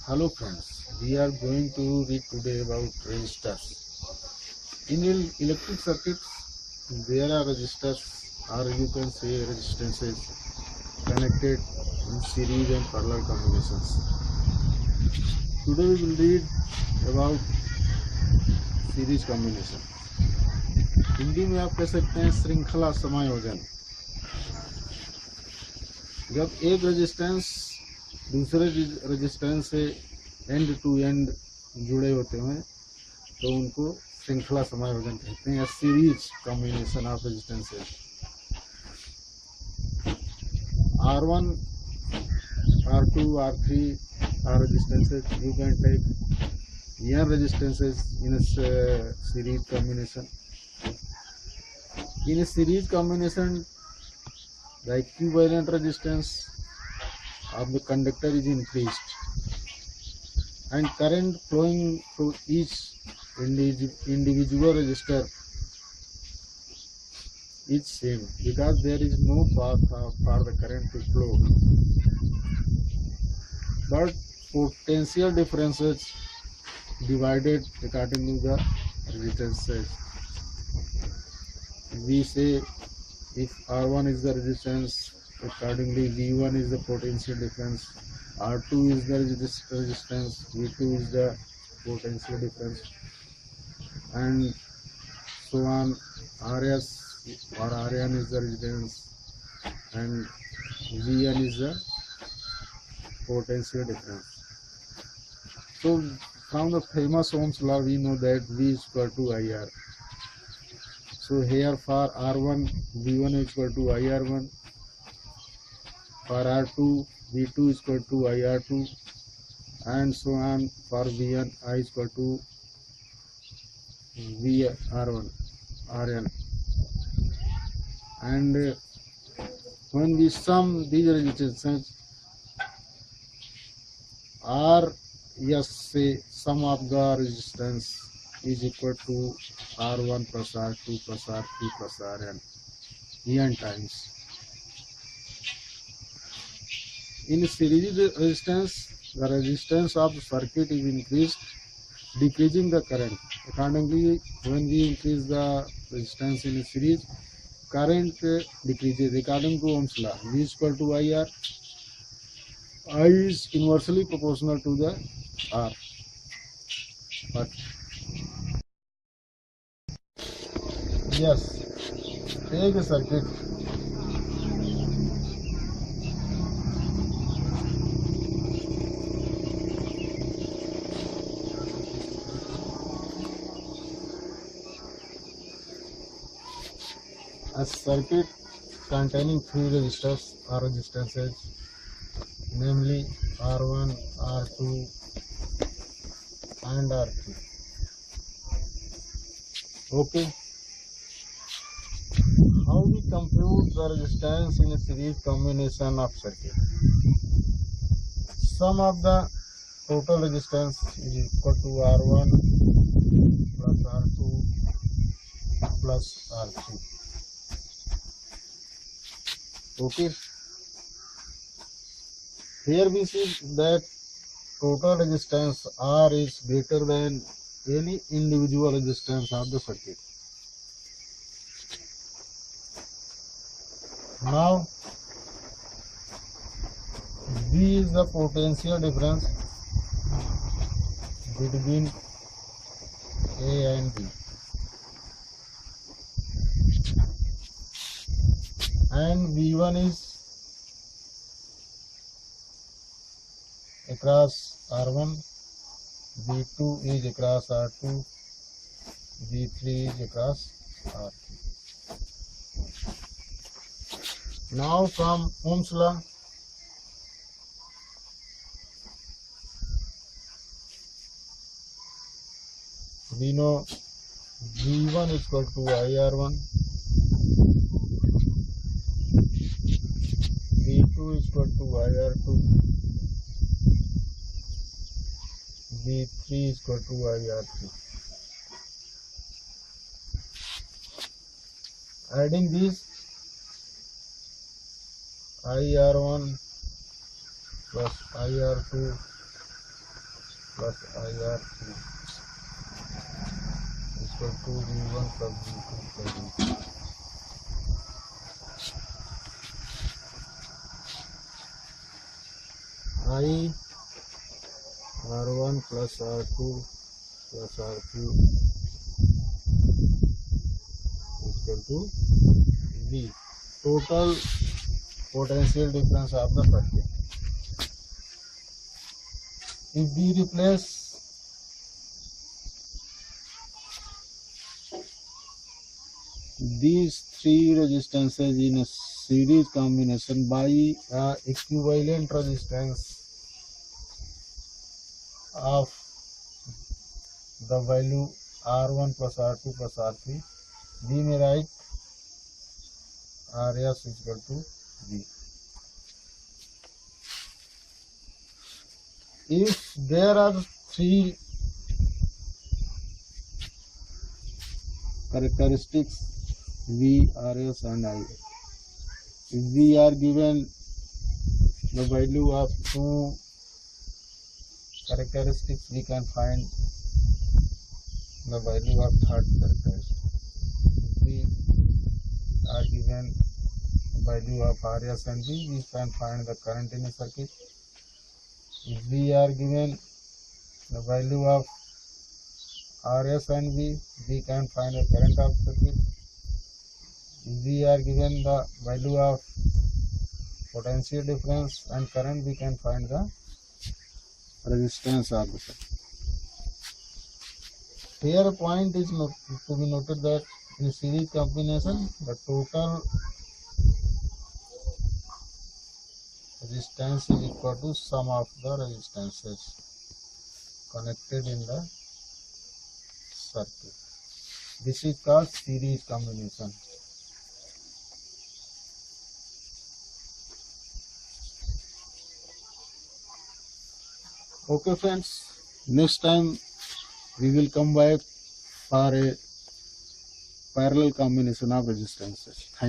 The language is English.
Hello friends, we are going to read today about resistors. In electric circuits, there are resistors or you can say resistances connected in series and parallel combinations. Today we will read about series combination. Hindi में आप कह सकते हैं श्रृंखला समायोजन. जब एक resistance दूसरे रेजिस्टेंस से एंड टू एंड जुड़े होते हैं तो उनको श्रृंखला समायोजन कहते हैं या series combination of resistances. R1, R2, R3 are resistances. You can take n resistances in a series combination. In a series combination, the equivalent resistance of the conductor is increased and current flowing through each individual resistor is same because there is no path for the current to flow, but potential differences divided according to the resistances. We say if R1 is the resistance, accordingly V1 is the potential difference, R2 is the resistance, V2 is the potential difference, and so on. RS or Rn is the resistance and Vn is the potential difference. So from the famous Ohm's law we know that V is equal to IR. So here for R1 V1 is equal to IR1, for R2 V2 is equal to IR2, and so on. For Vn I is equal to VR1 Rn. And when we sum these resistances, R, yes, say sum of the resistance is equal to R1 plus R2 plus R3 plus Rn n times. In series resistance, the resistance of the circuit is increased, decreasing the current. Accordingly, when we increase the resistance in a series, current decreases according to Ohm's law. V is equal to IR. I is inversely proportional to the R. But yes, take a circuit. A circuit containing three resistors or resistances, namely R1, R2 and R3. Okay. How we compute the resistance in a series combination of circuit? Sum of the total resistance is equal to R1 plus R2 plus R3. Okay. Here we see that total resistance R is greater than any individual resistance of the circuit. Now V is the potential difference between A and B, and V1 is across R1, V2 is across R2, V3 is across R3. Now from Ohm's law, we know V1 is equal to IR1, V2 is equal to IR2, V3 is equal to IR3. Adding these, IR1 plus IR2 plus IR2 equal to V1 plus V2 plus V3. I R1 plus R2 plus R3 equal to V. Total potential difference of the circuit. If we replace these three resistances in a series combination by a equivalent resistance of the value R1 plus R2 plus R3, we may write RS is equal to V. If there are three characteristics V, RS and I, if we are given the value of two characteristics, we can find the value of third characteristic. If we are given the value of RS and V, we can find the current in a circuit. If we are given the value of RS and V, we can find the current of circuit. If we are given the value of potential difference and current, we can find the resistance of the circuit. Here a point is to be noted that in series combination, the total resistance is equal to sum of the resistances connected in the circuit. This is called series combination. Okay friends, next time we will come back for a parallel combination of resistances. Thank you.